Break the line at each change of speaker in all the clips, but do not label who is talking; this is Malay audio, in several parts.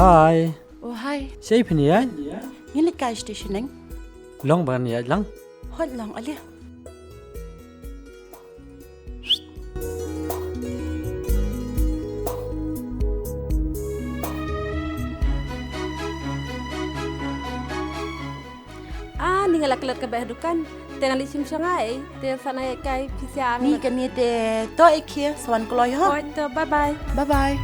Hi.
Oh, hi.
Siya pini ya?
Ini gas stationing.
Long ban ya lang.
Hot lang, ali.
Ni ngalak-lat ka dukan. Tena lisim sangai. Tena sana kai pisiang.
Ni kan ni de to ikia swan kloy ha.
Bye bye.
Bye bye.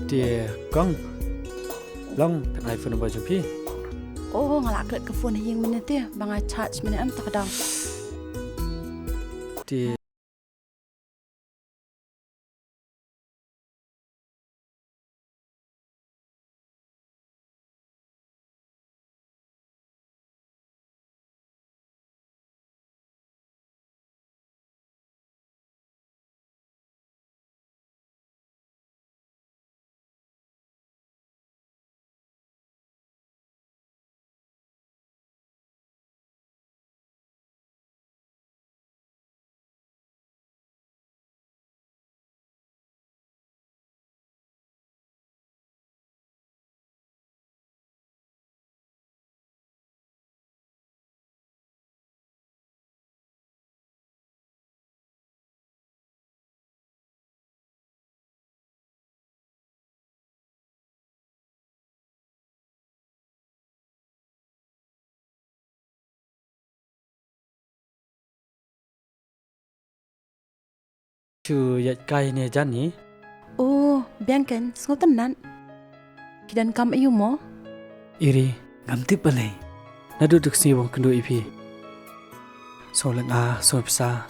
Dia kong. Long tan iPhone ba jumpi?
Oh, ngalak lat ke phone yang mana te bang charge mana am tak dang.
Dia cu ya kai ne jan ni.
Oh, biangkan sengot tenan. Kidan kam ayu mo.
Iri ngamti balai. Nadu duk si wong kendo ipi. So lang so psa.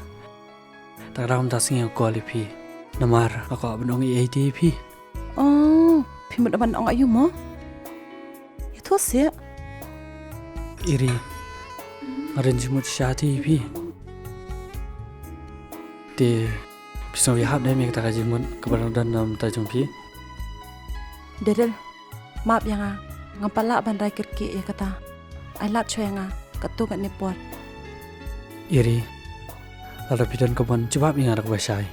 Tagram ta sing ko ipi. Namar ako benong i ipi.
Oh, pimut aban ong ayu mo. Itu sih.
Iri ngarin jimut syati ipi. Dia bisa wihap deh mek tak jimun kebarang dan nam ta jumpi.
Derel, maaf yang ngapala bandai kirki ya kata. I love you yang ketuk ni pot.
Iri lalu pidan kebun coba ingat aku basai.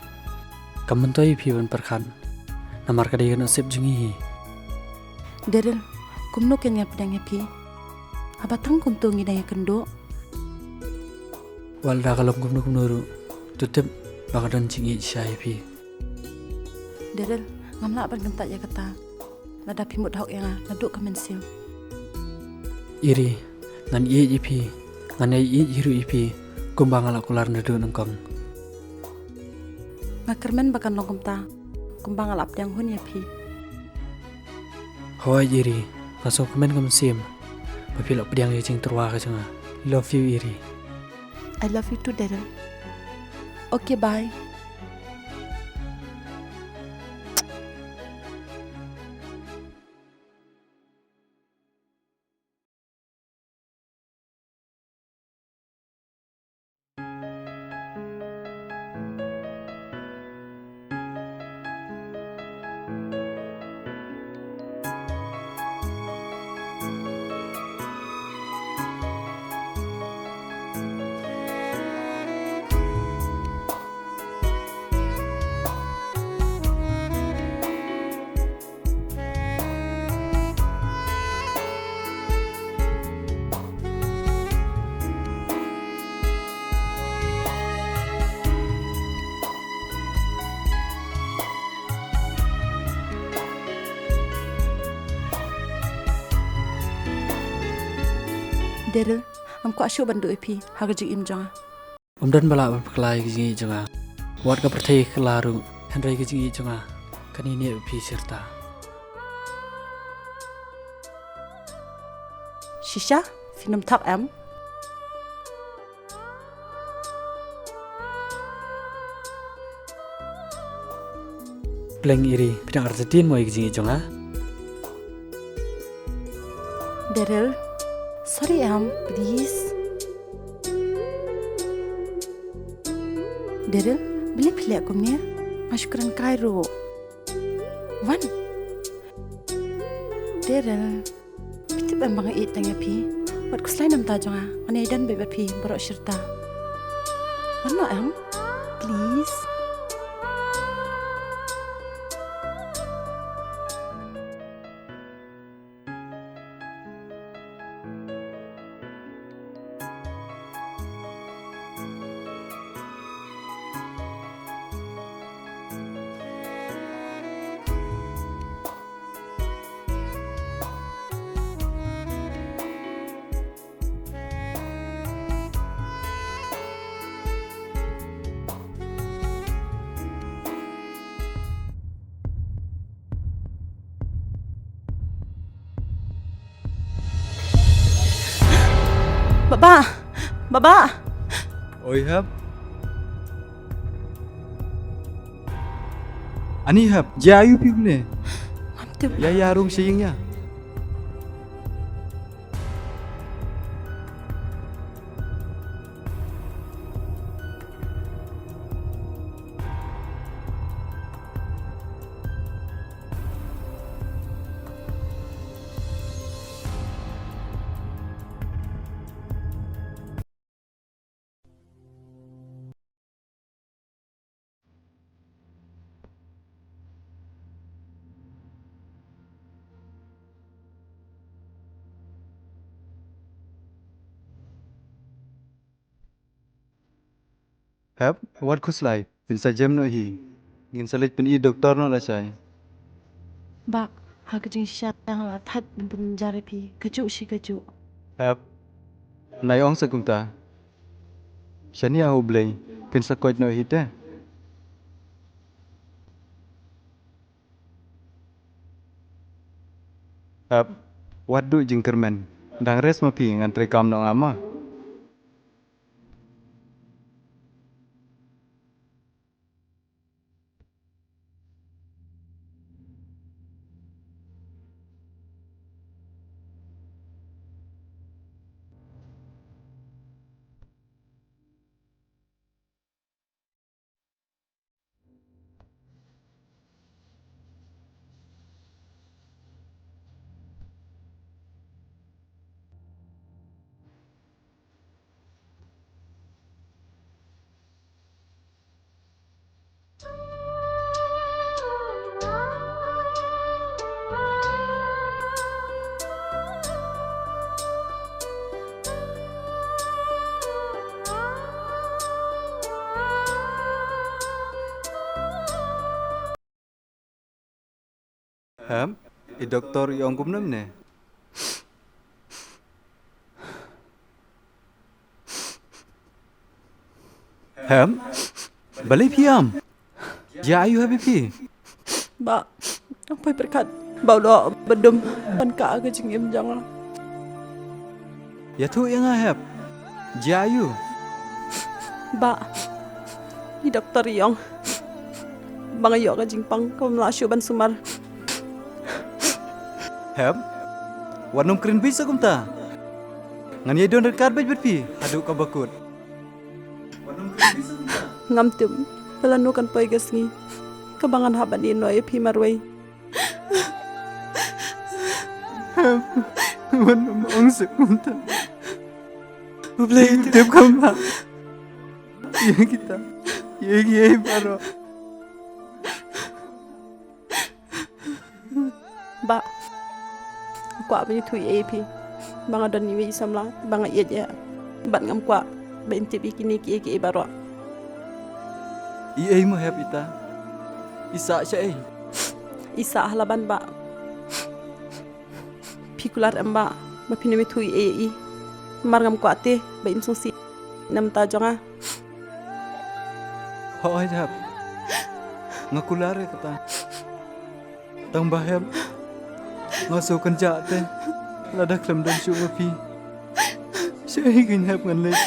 Kamu tahu ipi ban perkan. Namar kadai nasib jungi.
Derel, kumno kenya pedang pi. Abatang kuntung ina ya kendo.
Walda kalau kumno ru tutup bakadan cingi syai pi.
Derel, ngamla ban gentak ya kata. Lada pimut hok yang naduk kemensil.
Iri ngan ipi ngan iru ipi kumbang ala kular nadu nengkong.
Ngakermen bakan longkom ta. Kumbang alap yang hun ya pi.
Hoi iri masuk kemen kemensim. Papilok pediang jing terwa ke cenga. Love you Iri.
I love you too, Daryl. Okay, bye. Daryl, amko asyuk bandu ipi, haga jing im janga.
Dan bala berkelai gini jonga. Wat ka pertai kelaru Henry gini jonga. Kan ini upi serta.
Shisha, film tak am.
Pleng Iri bidang Argentin mau gini jonga.
Daryl, sorry am, please. Daryl, beli pilih aku ni. Masyukuran Cairo. Wan. Daryl. Piti ba mga itang ya pi? Wat kuslay nam ta jonga. Anay dan bebet pi borok syirta. Ano ang? Please. Baba. Baba.
Oi hab. Ani hab, jayu pi bule.
Ngamtib.
Ya yarung siyingnya. Hab, wat kuslay. Pin sa jam no hi. Ngin salit pin I doktor no la chay.
Bak. Hagajing siya yang lathat bun jari pi. Kejuk si kejuk.
Hab. Nay ong sa kumta. Shani a hublay. Pin sa koit no hi te. Hab. Wat du jing kermen. Dang res ma pi ngan kam no ama. Hab. I doktor I ong kumnam ne. Hab. Balik piam. Jayu habi pi.
Ba. Apa berkat. Bau do bedum. Pan ka hagajing im jangan.
Ya tu yang hab. Jayu.
Ba. Ni doktor Yong. Bang ayo hagajing pang kamlasyo ban sumar.
Hab. Warnum keren bisa kumta. Ngan ye don rekar bej berpi. Adu ka bakut.
Ngamtib. Pelanu kan poi gasngi. Kebangan haban ino e pi marway.
Warnum ong sa kumta. Ublay tiap kama. Ye kita. Ye baro.
Ba. Kwa ba tu e pi. Bang adon ni wi samla. Bang iya ya. Ban ngam kwa. Ba intip ikini ki baro.
I mo hab ita. Isa siya eh.
Isa halaban ba. Pikular amba. Mapinami tu e. Marngam kwa te. Ba imsong si. Nam ta jonga.
Hoy hab. Ngakulare kata. Tang bahab. Ngaso kan jate. Lada klam dan syuk mapi. Siya higin hab ngan lek.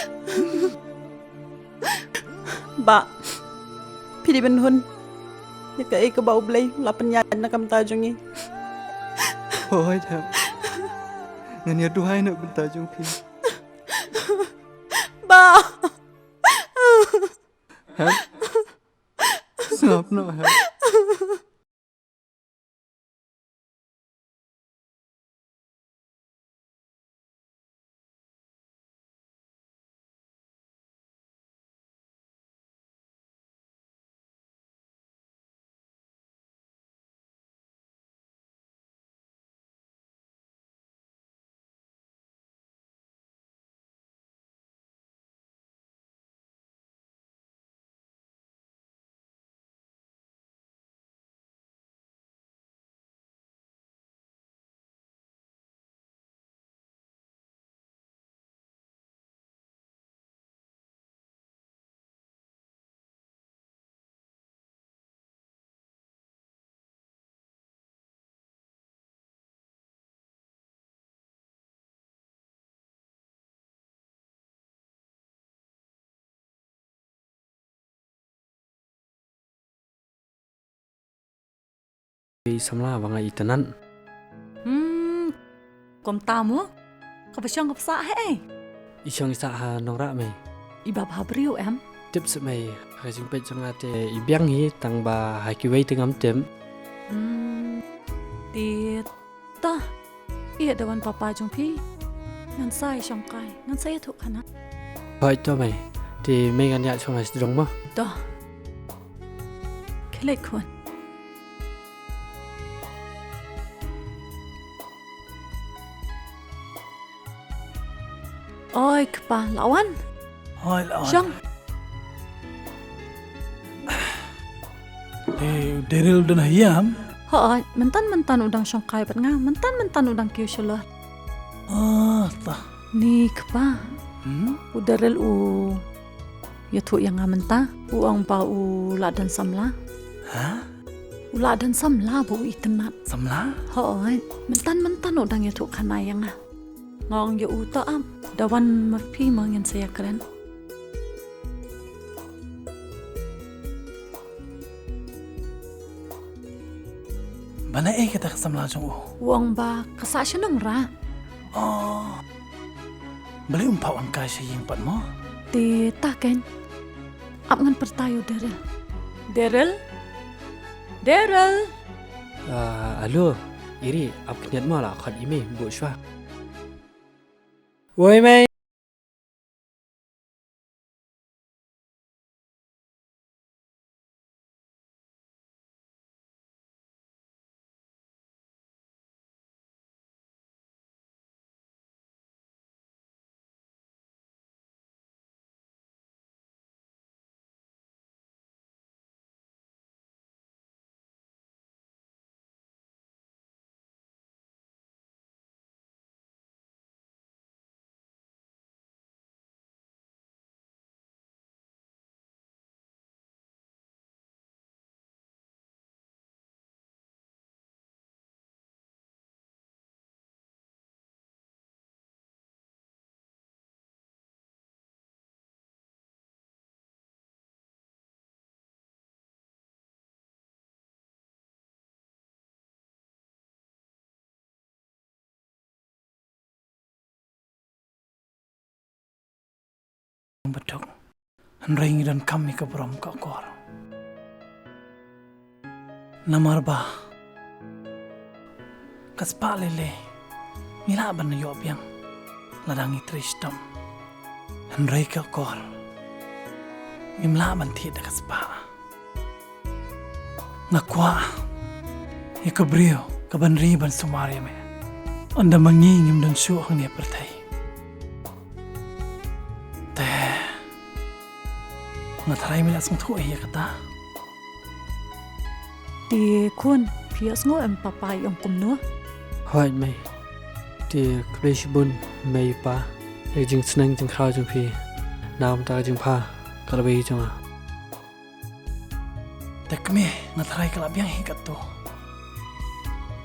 Ba. Pili ben hun. Nika e ka bau blay. Lapan yan na kam tajong ni.
Hoy hab. Ngan ya duhay na bentajong pi.
Ba.
Hab. Sangap no hab.
samla banga itanan.
Kom tamu? Kapasyong kapsa he.
Isyong isa ha nora me.
Ibab habriu em.
Tip se me ha jing pe changa te ibyang hi tang ba ha ki wei tengam tem.
Tiệt ta. Iya dawan papa jong pi. Ngan sai syong kai. Ngan sai thuk khana.
Hoi to me. Ti me gan ya chong ha dong mo.
To. Kelek kun. Oi, kpa lawan.
Hoi lawan.
Syong.
Daryl udah hiam.
Hoi, mentan udang syong kai bat nga. Mentan udang kiu syulah.
Tah.
Ni kpa. Udarel u. Ya tu yang amenta. Uang pa u ladan samla.
Hah?
U ladan samla bu itenat.
Samla?
Hoi, mentan udang ya tu kana yang ah. Ngong ya u ta am. Dawan mapi mangin saya keren.
Bana kita ke samla jong
Uang ba kasasya nang ra.
Beli umpawan kai saying pat mo.
Ti taken. Ap ngan pertayo Daryl. Daryl.
Alo. Iri ap kniat mo la khat ime bu shwa. Woi me.
Betul. Ring dan kami ke beram ka kor. Namar ba. Kaspa lele. Mila ban yo biang. Ladangi tristam. Ring ka kor. Mimla ban ti da kaspa. Nakwa. Ikabrio kaban riban sumari me. Anda mangingim dan suah ni pertai. Ngatharay mi asong thu iya kata.
Ti kun pias ngo em papa yong kum no.
Hoi me. Ti kbesh bun me pa. E jing snang jing khaw jing phi. Nam ta jing pha. Kalbai jong.
Tek me ngatharay kala biang hikat to.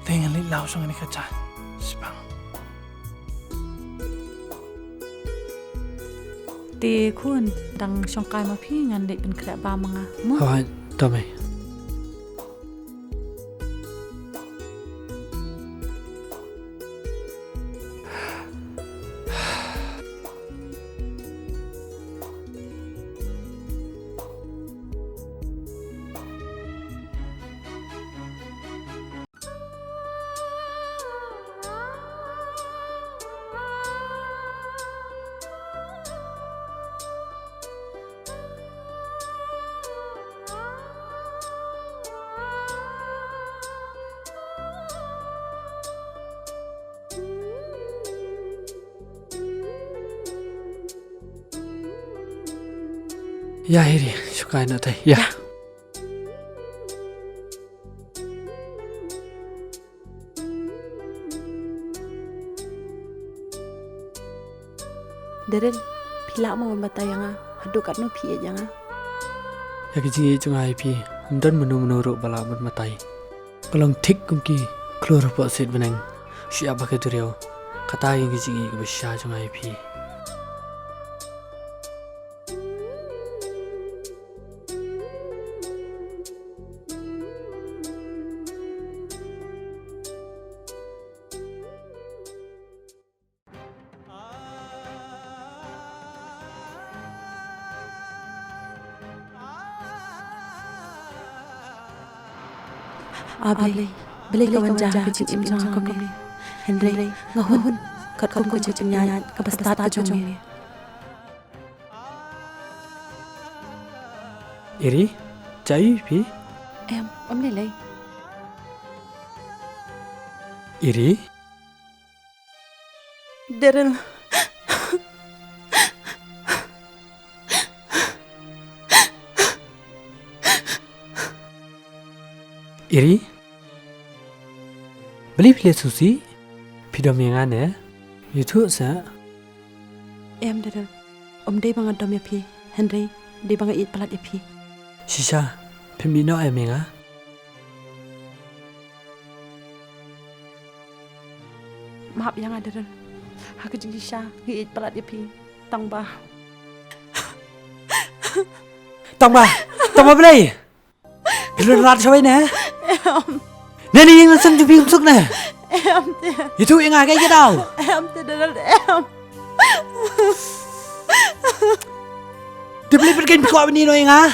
Tengan li law song ni kaca. Sibang.
Ti kun dang syong kai ma pi ngan dek ben kra ba manga. Mo.
Hoi to me. Ya iri suka nak teh. Ya.
Daryl pila mo batayanga. Haduk kat no pi aja nga.
Ya kijing jung ai pi. Dan menu ro bala mat matai. Kalong tik kum ki klor pa sit benang. Siapa ke turio. Kata yang kijing ke besar jung ai pi.
Ablay, beli kawan jahat kecil im jangan kami. Henry, ngahun, kat kau kecil nyat, kapasitas tajung.
Iri, cai pi.
Om nilai.
Iri,
Daryl.
Iri. Beli pilih susi. Pidom yang aneh. Itu sa.
Daryl. Om day banget dom ya pi. Henry, day banget it pelat ya pi.
Shisha. Pimino emenga.
Maaf yang ada Daryl. Aku jadi Sha, it pelat ya pi. Tangba.
Tama beli. Pilih rat siapa ini? Nani yang langsung jumpa untuk ne? Itu yang agak kita tahu.
Daryl.
Dia beli pergi kuat ini no yang ah.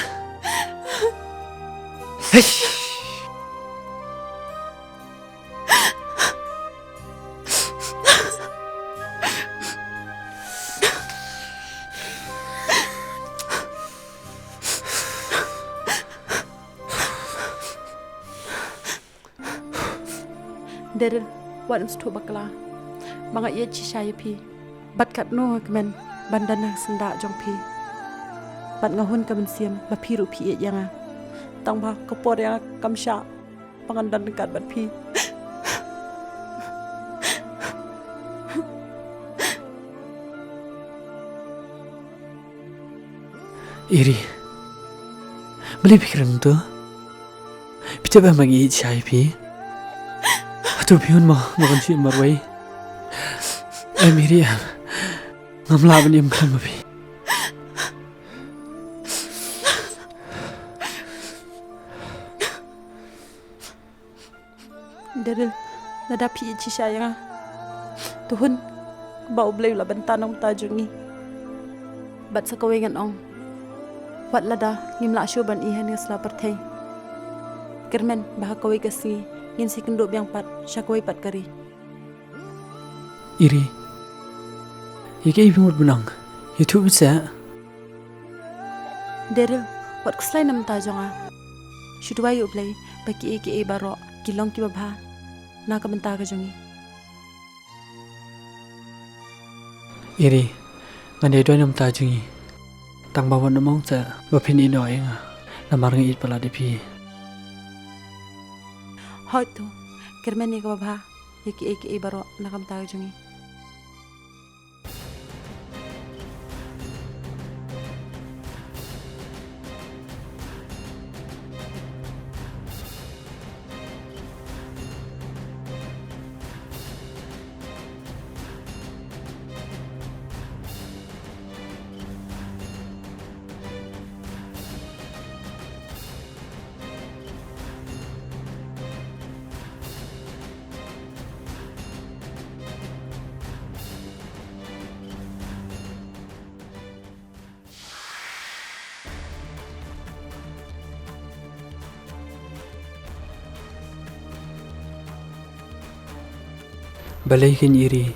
Daryl, wat stu bakla. Mga iya Sha ya pi. Bat kat no kemen bandana senda jong pi. Bat ngahun kemen siam bapiru pi yang tangba kepor yang kamsha pangandan dekat bat pi.
Iri. Beli pikiran tu. Kita bagi cai pi. Tu pion makan si marwai. Iri ngamla bani mkam pi.
Daryl, nada pi Sha yang Tuhun, bau blay la bentanong tajungi. Bat sakawengan ong. Wat lada ngimla syoban ihan ngasla pertai. Kermen bahakawai kasi. Yin si kenduk yang pat, syakawai pat kari.
Iri. Ika ibu mut benang. Itu bisa.
Daryl, wat keslay nam tajong Syudwai ublay, baki eke baro, kilong ki babha. Naka benta ka jongi.
Iri. Ngandai doi nam tajungi. Tang bawan namong sa bapin ino nga. Namar ngait pala di pi.
Hoi tu, kermen ni ka babha, eke baro, naka benta ka jongi.
Balikin iri.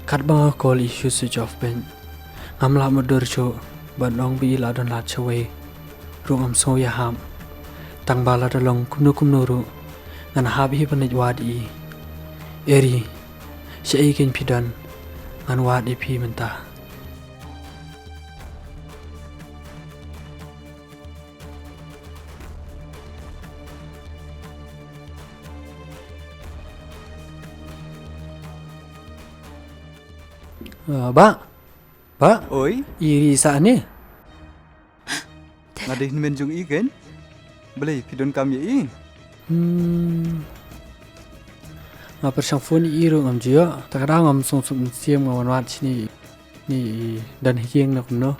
Kat banga call issue switch off ben. Ngamla mudur cho. Banong bi la don la chawai. Rungam so ya ham. Tang bala dalong kumno ru. Ngan habi panit wadi. Iri. Syaikin pidan. Ngan wadi pi mentah. Ba,
Oi,
iri sa ni.
ngadih menjung i kan? Beli pidon kami i.
Ngapar sang phone iro ngam jia. Takara ngam song siam ngawan wat sini. Ni dan hieng nak no.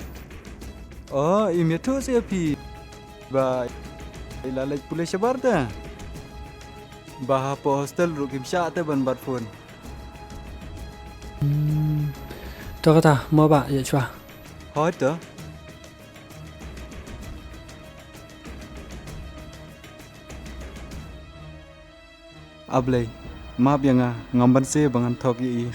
Oh, i metu saya pi. Ba, ilalaj pulai sabar ta. Bah po hostel rukim sya te ban bat phone.
Kata mau ba ya chua.
Hoi tu. Ablay, maaf ya nga, ngamban se bangan tok i.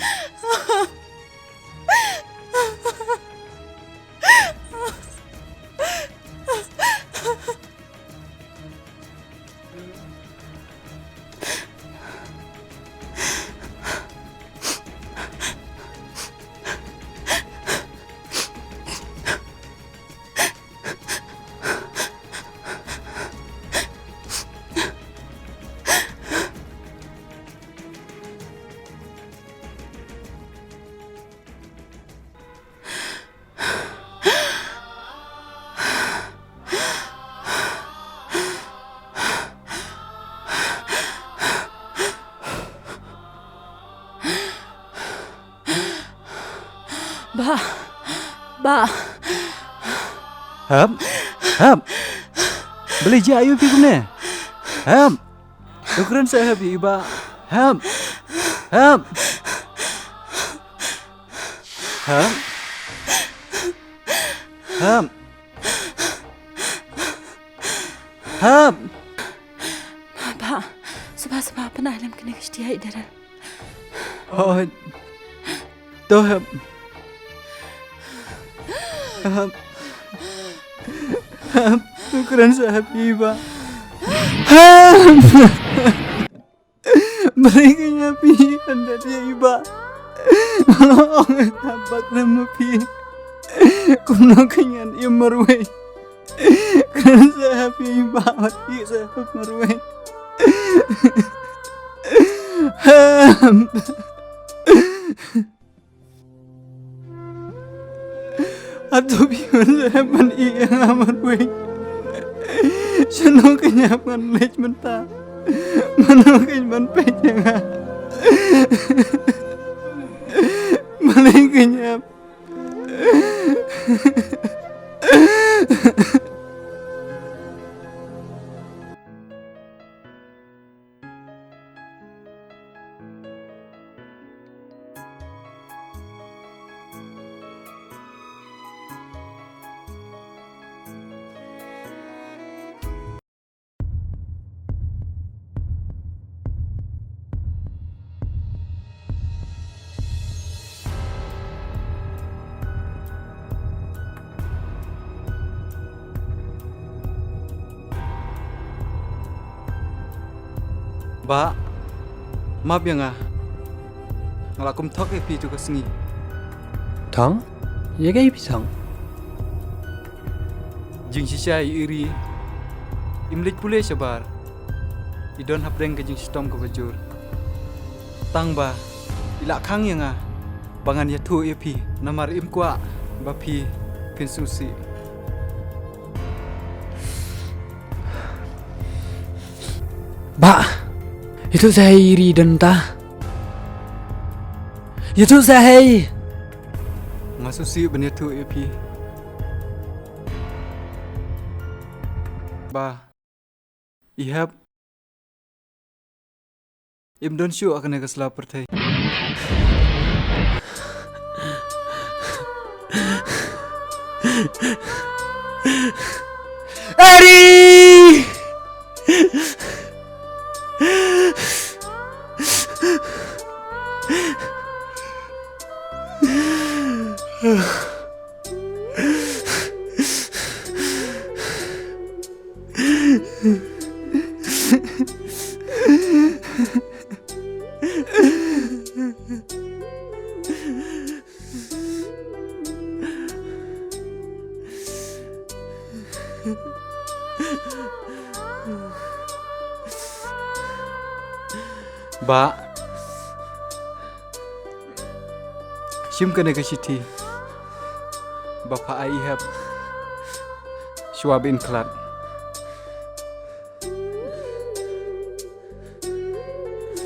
Ba,
Hap. Beli ayu pi kumne. Hap. Ukuran saya habi iba. Hap. Hap.
ba, suba penalam kena kishtiya idara.
Oh. Toh hap. Ukuran saya habi iba. Mereka pi anda dia iba. Kalau orang tabak nama pi. Kuno kenyan ia marway. Kan saya pi iba mati saya marway. Atau biar saya pan iya marway. Sino kenyapan lech menta. Mano kenyapan pejanga. Maling kenyap. Ba, maaf ya nga. Ngalakum tok pi tu kesengi.
Thang? Ya gay pisang.
Jing sisya iri. Imlik pule sabar. Idon hapreng ke jing sistem ke bajur. Tang ba, ilak kang ya nga. Bangan ya tu pi. Namar im kwa ba pi pinsusi.
Ba, itu saya iri dan tah. Itu saya.
Ngasusi bener tu pi. Ba, ihap. Im don syu akan ke selapar thai.
Ari!
Ba, sim kena ke siti. Bapa ai ihap. Syuabin kelat.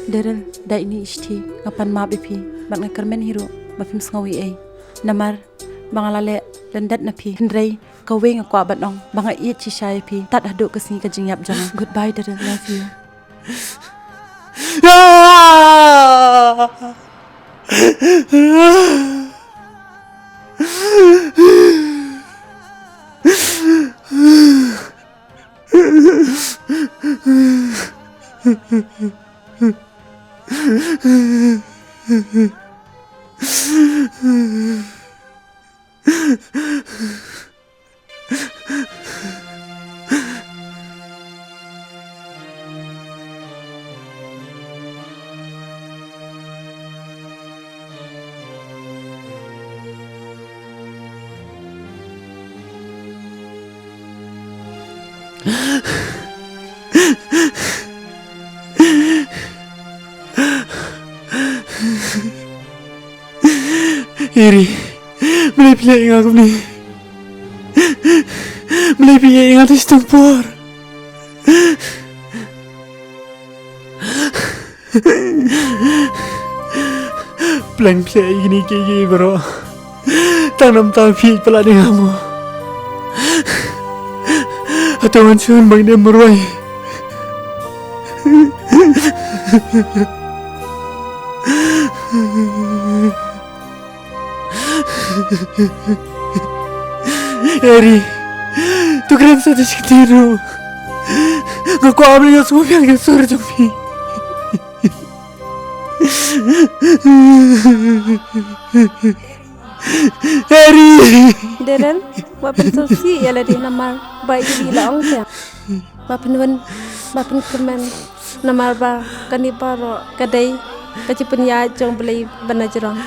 Daryl, da ini ishti, ngapan maaf ipi, bak na kermen hiro, bafim sengawi ay. Namar, bangalale, lendat na pi, hindray, kawe nga kwa batong, banga iit si siya ipi, tat haduk kesengi kajingyap jangan. Goodbye Daryl, love you.
Ah! Iri, mulai pilih ingat aku ni. Mulai pilih ingat di tempur. Pelan pilih ini kiki bro. Tanam tapi pelak denganmu. Atau mancun bang dia meruai. Eri, tu keren saja seketiru. Ngaku abli yang semua yang gesur jombi. Eri,
Deren, bapen sosi ya ladi namar ba iri laong ya. Bapen kemen namar ba kanibaro kadai kacipen ya jong beli banajrong.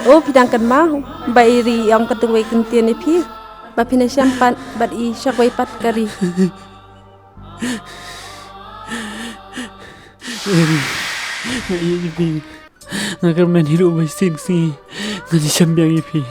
Oh pidangkan mau ba iri yang ketungwe kentian ni pi. Bapen syampan bat i syakwai pat kari.
Eri, nggak iya ipi. Nggak kermen hidup mesin sih. Nggak disambiang ipi.